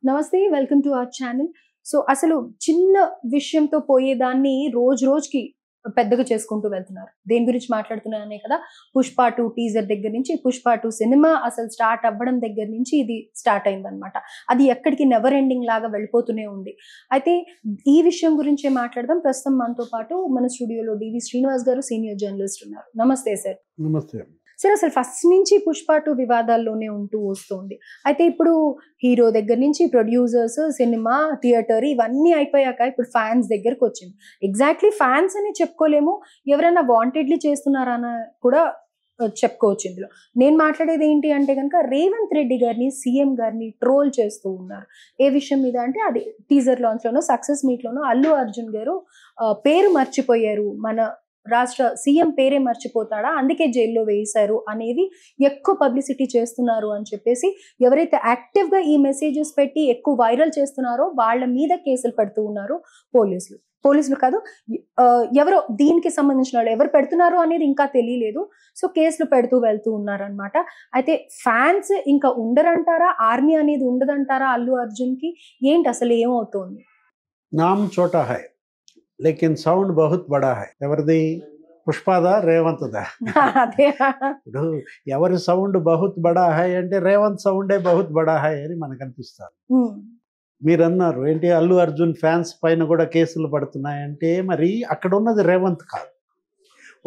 నమస్తే, welcome to our channel. So అసలు చిన్న విషయంతో పోయేదాన్ని రోజు రోజుకి పెద్దగా చేసుకుంటూ వెళ్తున్నారు. దేని గురించి మాట్లాడుతున్నానే కదా, పుష్ప 2 టీజర్ దగ్గర నుంచి పుష్ప 2 సినిమా అసలు స్టార్ట్ అవ్వడం దగ్గర నుంచి ఇది స్టార్ట్ అయిందనమాట. అది ఎక్కడికి నెవర్ ఎండింగ్ లాగా వెళ్ళిపోతూనే ఉంది. అయితే ఈ విషయం గురించే మాట్లాడదాం. ప్రస్తుతం మనతో పాటు మన స్టూడియోలో డివి శ్రీనివాస్ గారు, సీనియర్ జర్నలిస్ట్ ఉన్నారు. నమస్తే సార్. నమస్తే. సార్, అసలు ఫస్ట్ నుంచి పుష్ప 2 వివాదాల్లోనే ఉంటూ వస్తుంది. అయితే ఇప్పుడు హీరో దగ్గర నుంచి ప్రొడ్యూసర్స్, సినిమా, థియేటర్ ఇవన్నీ అయిపోయాక ఇప్పుడు ఫ్యాన్స్ దగ్గరకు వచ్చింది. ఎగ్జాక్ట్లీ ఫ్యాన్స్ అని చెప్పుకోలేము, ఎవరైనా వాంటెడ్లీ చేస్తున్నారని కూడా చెప్పుకోవచ్చు. ఇందులో నేను మాట్లాడేది ఏంటి అంటే కనుక, రేవంత్ రెడ్డి గారిని, సీఎం గారిని ట్రోల్ చేస్తూ ఉన్నారు. ఏ విషయం మీద అంటే, అది టీజర్ లాంచ్ లోనో సక్సెస్ మీట్ లోనో అల్లు అర్జున్ గారు పేరు మర్చిపోయారు, మన రాష్ట్ర సీఎం పేరే మర్చిపోతాడా, అందుకే జైల్లో వేశారు అనేది ఎక్కువ పబ్లిసిటీ చేస్తున్నారు అని చెప్పేసి ఎవరైతే యాక్టివ్ గా ఈ మెసేజెస్ పెట్టి ఎక్కువ వైరల్ చేస్తున్నారో వాళ్ళ మీద కేసులు పెడుతూ ఉన్నారు పోలీసులు కాదు, ఎవరో దీనికి సంబంధించిన వాళ్ళు ఎవరు పెడుతున్నారు అనేది ఇంకా తెలియలేదు. సో కేసులు పెడుతూ వెళ్తూ ఉన్నారనమాట. అయితే ఫ్యాన్స్ ఇంకా ఉండరంటారా, ఆర్మీ అనేది ఉండదంటారా అల్లు అర్జున్ కి, ఏంటి అసలు ఏమవుతోంది? నామ్ చోటా హై లేకిన్ సౌండ్ బహుత్ బడా హై. ఎవరిది? పుష్పదా, రేవంత్దా? అదే. ఇప్పుడు ఎవరి సౌండ్ బహుత్ బడా హై అంటే రేవంత్ సౌండే బహుత్ బడా హై అని మనకు అనిపిస్తారు. మీరు అన్నారు ఏంటి, అల్లు అర్జున్ ఫ్యాన్స్ పైన కూడా కేసులు పడుతున్నాయంటే, మరి అక్కడ ఉన్నది రేవంత్ కాదు,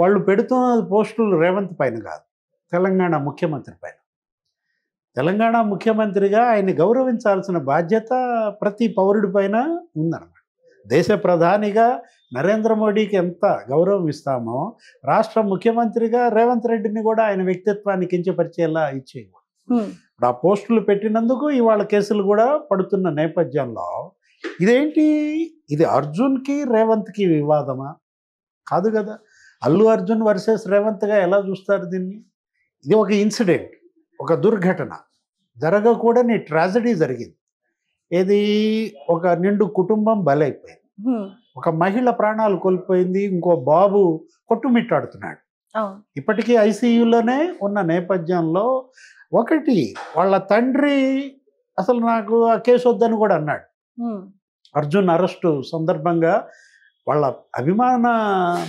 వాళ్ళు పెడుతున్న పోస్టులు రేవంత్ పైన కాదు, తెలంగాణ ముఖ్యమంత్రి పైన. తెలంగాణ ముఖ్యమంత్రిగా ఆయన్ని గౌరవించాల్సిన బాధ్యత ప్రతి పౌరుడి పైన ఉందన్నమాట. దేశ ప్రధానిగా నరేంద్ర మోడీకి ఎంత గౌరవం ఇస్తామో, రాష్ట్ర ముఖ్యమంత్రిగా రేవంత్ రెడ్డిని కూడా ఆయన వ్యక్తిత్వాన్ని కించపరిచేలా ఇచ్చేయకూడదు. ఇప్పుడు ఆ పోస్టులు పెట్టినందుకు ఇవాళ కేసులు కూడా పడుతున్న నేపథ్యంలో ఇదేంటి, ఇది అర్జున్కి రేవంత్కి వివాదమా? కాదు కదా. అల్లు అర్జున్ వర్సెస్ రేవంత్గా ఎలా చూస్తారు దీన్ని? ఇది ఒక ఇన్సిడెంట్, ఒక దుర్ఘటన, జరగకూడని ట్రాజడీ జరిగింది. ఏది, ఒక నిండు కుటుంబం బలైపోయింది, ఒక మహిళ ప్రాణాలు కోల్పోయింది, ఇంకో బాబు కొట్టుమిట్టాడుతున్నాడు, ఇప్పటికీ ఐసీయూలోనే ఉన్న నేపథ్యంలో ఒకటి వాళ్ళ తండ్రి అసలు నాకు ఆ కేసు వద్దని కూడా అన్నాడు. అర్జున్ అరెస్టు సందర్భంగా వాళ్ళ అభిమాన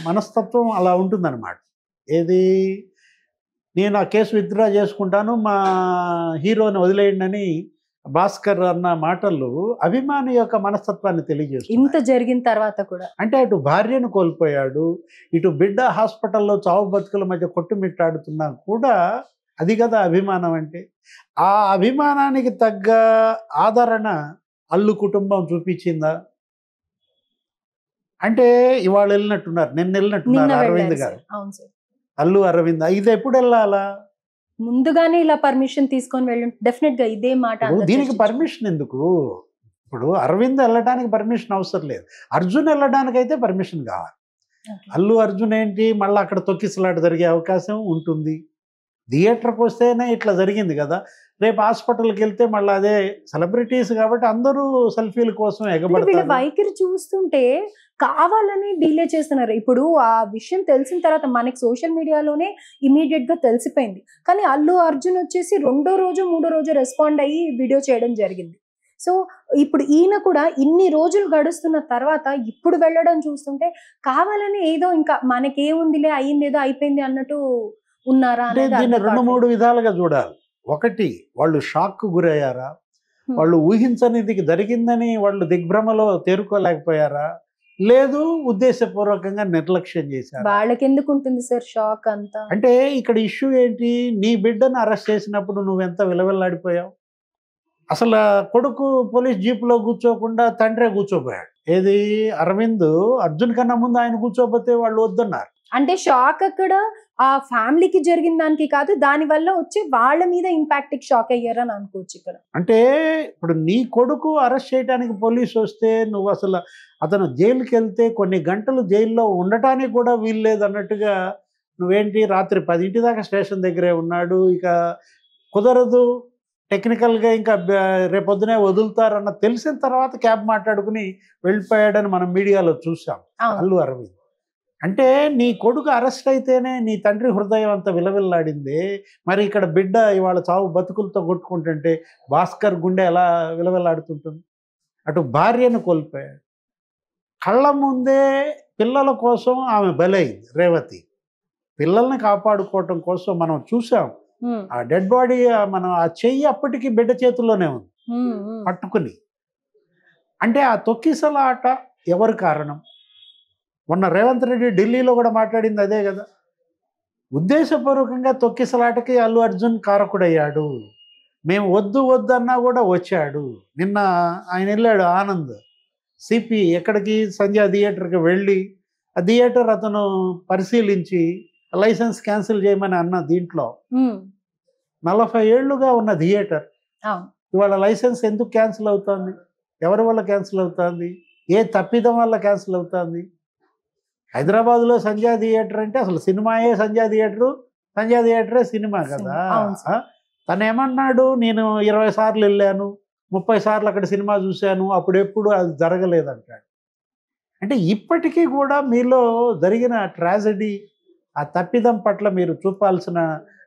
మనస్తత్వం అలా ఉంటుందన్నమాట. ఏది, నేను ఆ కేసు విత్డ్రా చేసుకుంటాను, మా హీరోని వదిలేయండి అని భాస్కర్ అన్న మాటలు అభిమాని యొక్క మనస్తత్వాన్ని తెలియజేస్తుంది. ఇంత జరిగిన తర్వాత కూడా అంటే అటు భార్యను కోల్పోయాడు, ఇటు బిడ్డ హాస్పిటల్లో చావు బతుకుల మధ్య కొట్టుమిట్టాడుతున్నా కూడా అది కదా అభిమానం అంటే. ఆ అభిమానానికి తగ్గ ఆదరణ అల్లు కుటుంబం చూపించిందా అంటే, ఇవాళ వెళ్ళినట్టున్నారు, నిన్న వెళ్ళినట్టున్నారు అరవింద్ గారు, అల్లు అరవింద్. ఇది ఎప్పుడు వెళ్ళాలా? ముందుగానే ఇలా పర్మిషన్ తీసుకొని వెళ్ళి డెఫినెట్ గా ఇదే మాట. దీనికి పర్మిషన్ ఎందుకు? ఇప్పుడు అరవింద్ వెళ్ళడానికి పర్మిషన్ అవసరం లేదు, అర్జున్ వెళ్ళడానికి అయితే పర్మిషన్ కావాలి. అల్లు అర్జున్ ఏంటి, మళ్ళీ అక్కడ తొక్కిసలాట జరిగే అవకాశం ఉంటుంది. థియేటర్కి వస్తేనే ఇట్లా జరిగింది కదా, రేపు హాస్పిటల్కి వెళ్తే మళ్ళీ అదే. సెలబ్రిటీస్ కాబట్టి అందరూ సెల్ఫీల కోసం ఎగబడతారు. వైఖరి చూస్తుంటే కావాలని డిలే చేస్తున్నారు. ఇప్పుడు ఆ విషయం తెలిసిన తర్వాత మనకి సోషల్ మీడియాలోనే ఇమీడియట్ గా తెలిసిపోయింది, కానీ అల్లు అర్జున్ వచ్చేసి 2వ రోజు 3వ రోజు రెస్పాండ్ అయ్యి వీడియో చేయడం జరిగింది. సో ఇప్పుడు ఈయన కూడా ఇన్ని రోజులు గడుస్తున్న తర్వాత ఇప్పుడు వెళ్ళడం చూస్తుంటే కావాలని ఏదో ఇంకా మనకేముందిలే, అయ్యిందేదో అయిపోయింది అన్నట్టు ఉన్నారా అనేది. దీన్ని 2-3 విధాలుగా చూడాలి. ఒకటి, వాళ్ళు షాక్ గురయ్యారా, వాళ్ళు ఊహించనిది జరిగిందని వాళ్ళు దిగ్భ్రమలో తేరుకోలేకపోయారా, లేదు ఉద్దేశపూర్వకంగా నిర్లక్ష్యం చేశారు. వాళ్ళకి ఎందుకు ఉంటుంది సార్ షాక్ అంతా? అంటే ఇక్కడ ఇష్యూ ఏంటి, నీ బిడ్డను అరెస్ట్ చేసినప్పుడు నువ్వెంత విలవిల్లాడిపోయావు. అసలు కొడుకు పోలీస్ జీపులో కూర్చోకుండా తండ్రే కూర్చోపోయాడు. ఏది, అరవింద్ అర్జున్ కన్నా ముందు ఆయన కూర్చోపోతే వాళ్ళు వద్దన్నారు. అంటే షాక్ అక్కడ ఆ ఫ్యామిలీకి జరిగిన దానికి కాదు, దాని వల్ల వచ్చి వాళ్ళ మీద ఇంపాక్ట్ షాక్ అయ్యారని అనుకోవచ్చు ఇక్కడ. అంటే ఇప్పుడు నీ కొడుకు అరెస్ట్ చేయడానికి పోలీసు వస్తే నువ్వు అసలు అతను జైలుకి వెళ్తే కొన్ని గంటలు జైల్లో ఉండటానికి కూడా వీల్లేదు అన్నట్టుగా నువ్వేంటి, రాత్రి 10 దాకా స్టేషన్ దగ్గరే ఉన్నాడు, ఇక కుదరదు, టెక్నికల్గా ఇంకా రేపొద్దునే వదులుతారన్న తెలిసిన తర్వాత క్యాబ్ మాట్లాడుకుని వెళ్ళిపోయాడని మనం మీడియాలో చూసాం అల్లు అరవింద్. అంటే నీ కొడుకు అరెస్ట్ అయితేనే నీ తండ్రి హృదయం అంత విలవిల్లాడింది. మరి ఇక్కడ బిడ్డ ఇవాళ చావు బతుకులతో కొట్టుకుంటుంటే భాస్కర్ గుండె ఎలా విలవిల్లాడుతుంటుంది? అటు భార్యను కోల్పోయాడు. కళ్ళ ముందే పిల్లల కోసం ఆమె బలైంది రేవతి. పిల్లల్ని కాపాడుకోవటం కోసం మనం చూసాం. ఆ డెడ్ బాడీ మనం ఆ చెయ్యి అప్పటికి బిడ్డ చేతుల్లోనే ఉంది పట్టుకుని. అంటే ఆ తొక్కిసలాట ఎవరు కారణం? మొన్న రేవంత్ రెడ్డి ఢిల్లీలో కూడా మాట్లాడింది అదే కదా. ఉద్దేశపూర్వకంగా తొక్కిసలాటకి అల్లు అర్జున్ కారకుడయ్యాడు. మేము వద్దు వద్దన్నా కూడా వచ్చాడు. నిన్న ఆయన వెళ్ళాడు ఆనంద్ సిపి ఎక్కడికి, సంధ్యా థియేటర్కి వెళ్ళి ఆ థియేటర్ అతను పరిశీలించి లైసెన్స్ క్యాన్సిల్ చేయమని అన్న దీంట్లో 40 ఏళ్లుగా ఉన్న థియేటర్ ఇవాళ లైసెన్స్ ఎందుకు క్యాన్సిల్ అవుతుంది? ఎవరి వల్ల క్యాన్సిల్ అవుతుంది? ఏ తప్పిదం వల్ల క్యాన్సిల్ అవుతుంది? హైదరాబాద్లో సంధ్యా థియేటర్ అంటే అసలు సినిమాయే సంధ్యా థియేటరు, సంధ్యా థియేటరే సినిమా కదా. తను ఏమన్నాడు, నేను 20 సార్లు వెళ్ళాను, 30 సార్లు అక్కడ సినిమా చూశాను, అప్పుడెప్పుడు అది జరగలేదంటాడు. అంటే ఇప్పటికీ కూడా మీలో జరిగిన ట్రాజడీ, ఆ తప్పిదం పట్ల మీరు చూపాల్సిన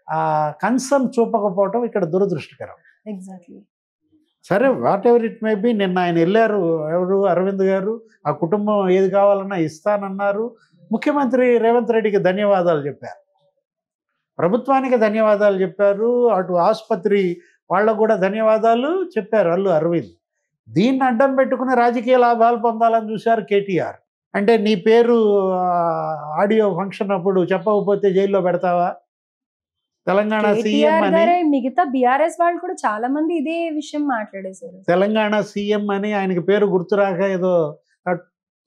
ఆ కన్సర్న్ చూపకపోవటం ఇక్కడ దురదృష్టకరం. ఎగ్జాక్ట్లీ. సరే, what ever it may be, నిన్న ఆయన వెళ్ళారు, ఎవరు అరవింద్ గారు, ఆ కుటుంబం ఏది కావాలన్నా ఇస్తానన్నారు. ముఖ్యమంత్రి రేవంత్ రెడ్డికి ధన్యవాదాలు చెప్పారు, ప్రభుత్వానికి ధన్యవాదాలు చెప్పారు, అటు ఆసుపత్రి వాళ్ళకు కూడా ధన్యవాదాలు చెప్పారు అల్లు అరవింద్. దీన్ని అడ్డం పెట్టుకుని రాజకీయ లాభాలు పొందాలని చూశారు కేటీఆర్. అంటే నీ పేరు ఆడియో ఫంక్షన్ అప్పుడు చెప్పకపోతే జైల్లో పెడతావా? తెలంగాణ సీఎం అని, మిగతా బీఆర్ఎస్ వాళ్ళు కూడా చాలా మంది ఇదే విషయం మాట్లాడేశారు. తెలంగాణ సీఎం అని ఆయనకి పేరు గుర్తురాక ఏదో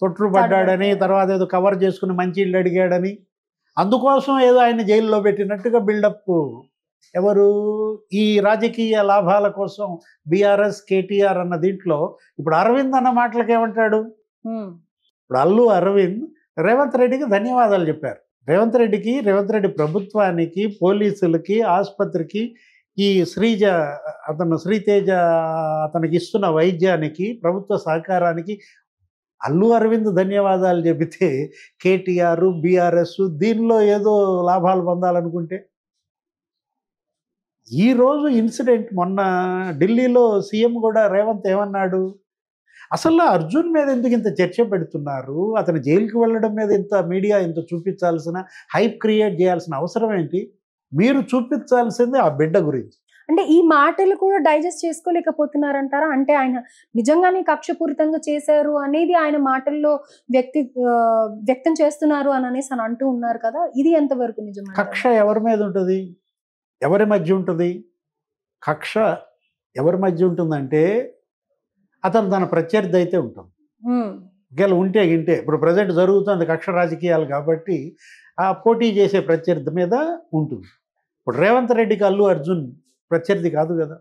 తొట్టుపడ్డాడని, తర్వాత ఏదో కవర్ చేసుకుని మంచి ఇల్లు అడిగాడని, అందుకోసం ఏదో ఆయన జైల్లో పెట్టినట్టుగా బిల్డప్. ఎవరు? ఈ రాజకీయ లాభాల కోసం బీఆర్ఎస్ కేటీఆర్ అన్న దీంట్లో ఇప్పుడు అరవింద్ అన్న మాటలకు ఏమంటాడు? ఇప్పుడు అల్లు అరవింద్ రేవంత్ రెడ్డికి ధన్యవాదాలు చెప్పారు. రేవంత్ రెడ్డి ప్రభుత్వానికి, పోలీసులకి, ఆసుపత్రికి, ఈ శ్రీతేజ అతనికి ఇస్తున్న వైద్యానికి, ప్రభుత్వ సహకారానికి అల్లు అరవింద్ ధన్యవాదాలు చెబితే కేటీఆర్, బీఆర్ఎస్ దీనిలో ఏదో లాభాలు పొందాలనుకుంటే, ఈరోజు ఇన్సిడెంట్ మొన్న ఢిల్లీలో సీఎం కూడా రేవంత్ ఏమన్నాడు? అసలు అర్జున్ మీద ఎందుకు ఇంత చర్చ పెడుతున్నారు? అతను జైలుకి వెళ్ళడం మీద ఇంత మీడియా ఇంత చూపించాల్సిన, హైప్ క్రియేట్ చేయాల్సిన అవసరం ఏంటి? మీరు చూపించాల్సింది ఆ బిడ్డ గురించి. అంటే ఈ మాటలు కూడా డైజెస్ట్ చేసుకోలేకపోతున్నారంటారా? అంటే ఆయన నిజంగానే కక్షపూరితంగా చేశారు అనేది ఆయన మాటల్లో వ్యక్తం చేస్తున్నారు అని అనేసి అని అంటూ ఉన్నారు కదా, ఇది ఎంతవరకు నిజం? కక్ష ఎవరి మీద ఉంటుంది? ఎవరి మధ్య ఉంటుంది? కక్ష ఎవరి మధ్య ఉంటుందంటే అతను తన ప్రత్యర్థి అయితే ఉంటుంది. ఒకవేళ ఉంటే గింటే, ఇప్పుడు ప్రజెంట్ జరుగుతుంది కక్ష రాజకీయాలు కాబట్టి ఆ పోటీ చేసే ప్రత్యర్థి మీద ఉంటుంది. ఇప్పుడు రేవంత్ రెడ్డికి అల్లు అర్జున్ ప్రత్యర్థి కాదు కదా.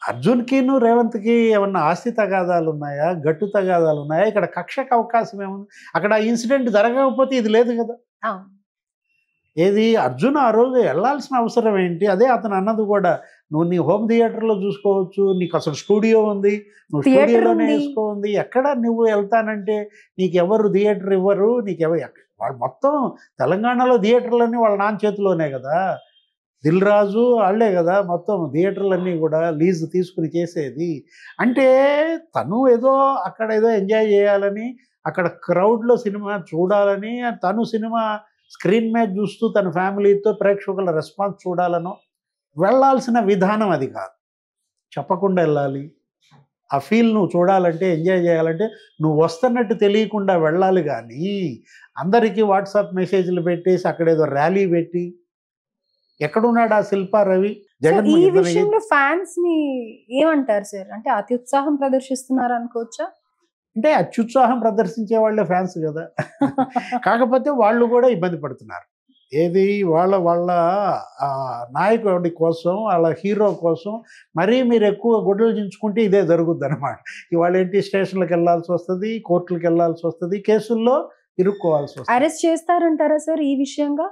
అర్జున్కిను రేవంత్కి ఏమన్నా ఆస్తి తగాదాలు ఉన్నాయా, గట్టు తగాదాలు ఉన్నాయా? ఇక్కడ కక్షకు అవకాశం ఏముంది? అక్కడ ఆ ఇన్సిడెంట్ జరగకపోతే ఇది లేదు కదా. ఏది అర్జున్ ఆ రోజు వెళ్ళాల్సిన అవసరం ఏంటి? అదే అతను అన్నది కూడా, నువ్వు నీ హోమ్ థియేటర్లో చూసుకోవచ్చు, నీకు అసలు స్టూడియో ఉంది, నువ్వు స్టూడియోలోనే వేసుకోండి, ఎక్కడ నువ్వు వెళ్తానంటే నీకు ఎవరు థియేటర్ ఇవ్వరు, వాళ్ళు మొత్తం తెలంగాణలో థియేటర్లన్నీ వాళ్ళ నాన్న చేతిలోనే కదా. దిల్ రాజు వాళ్ళే కదా మొత్తం థియేటర్లన్నీ కూడా లీజు తీసుకుని చేసేది. అంటే తను ఏదో అక్కడ ఏదో ఎంజాయ్ చేయాలని, అక్కడ క్రౌడ్లో సినిమా చూడాలని, తను సినిమా స్క్రీన్ మీద చూస్తూ తన ఫ్యామిలీతో ప్రేక్షకుల రెస్పాన్స్ చూడాలనో వెళ్ళాల్సిన విధానం అది కాదు. చెప్పకుండా వెళ్ళాలి. ఆ ఫీల్ నువ్వు చూడాలంటే, ఎంజాయ్ చేయాలంటే నువ్వు వస్తున్నట్టు తెలియకుండా వెళ్ళాలి. కానీ అందరికీ వాట్సాప్ మెసేజ్లు పెట్టేసి అక్కడ ఏదో ర్యాలీ పెట్టి, ఎక్కడున్నాడు ఆ శిల్పా రవి? ఈ విషయంలో ఫ్యాన్స్ ని ఏమంటారు సార్? అంటే అత్యుత్సాహం ప్రదర్శిస్తున్నారు అనుకోవచ్చా? అంటే అత్యుత్సాహం ప్రదర్శించే వాళ్ళే ఫ్యాన్స్ కదా. కాకపోతే వాళ్ళు కూడా ఇబ్బంది పడుతున్నారు. ఏది వాళ్ళ నాయకుడి కోసం, వాళ్ళ హీరో కోసం మరీ మీరు ఎక్కువ గొడ్డలు దించుకుంటే ఇదే జరుగుద్ది అనమాట. ఇవాళ ఏంటి, స్టేషన్లకు వెళ్ళాల్సి వస్తుంది, కోర్టులకు వెళ్ళాల్సి వస్తుంది, కేసుల్లో ఇరుక్కోవాల్సి వస్తుంది. అరెస్ట్ చేస్తారంటారా సార్ ఈ విషయంగా?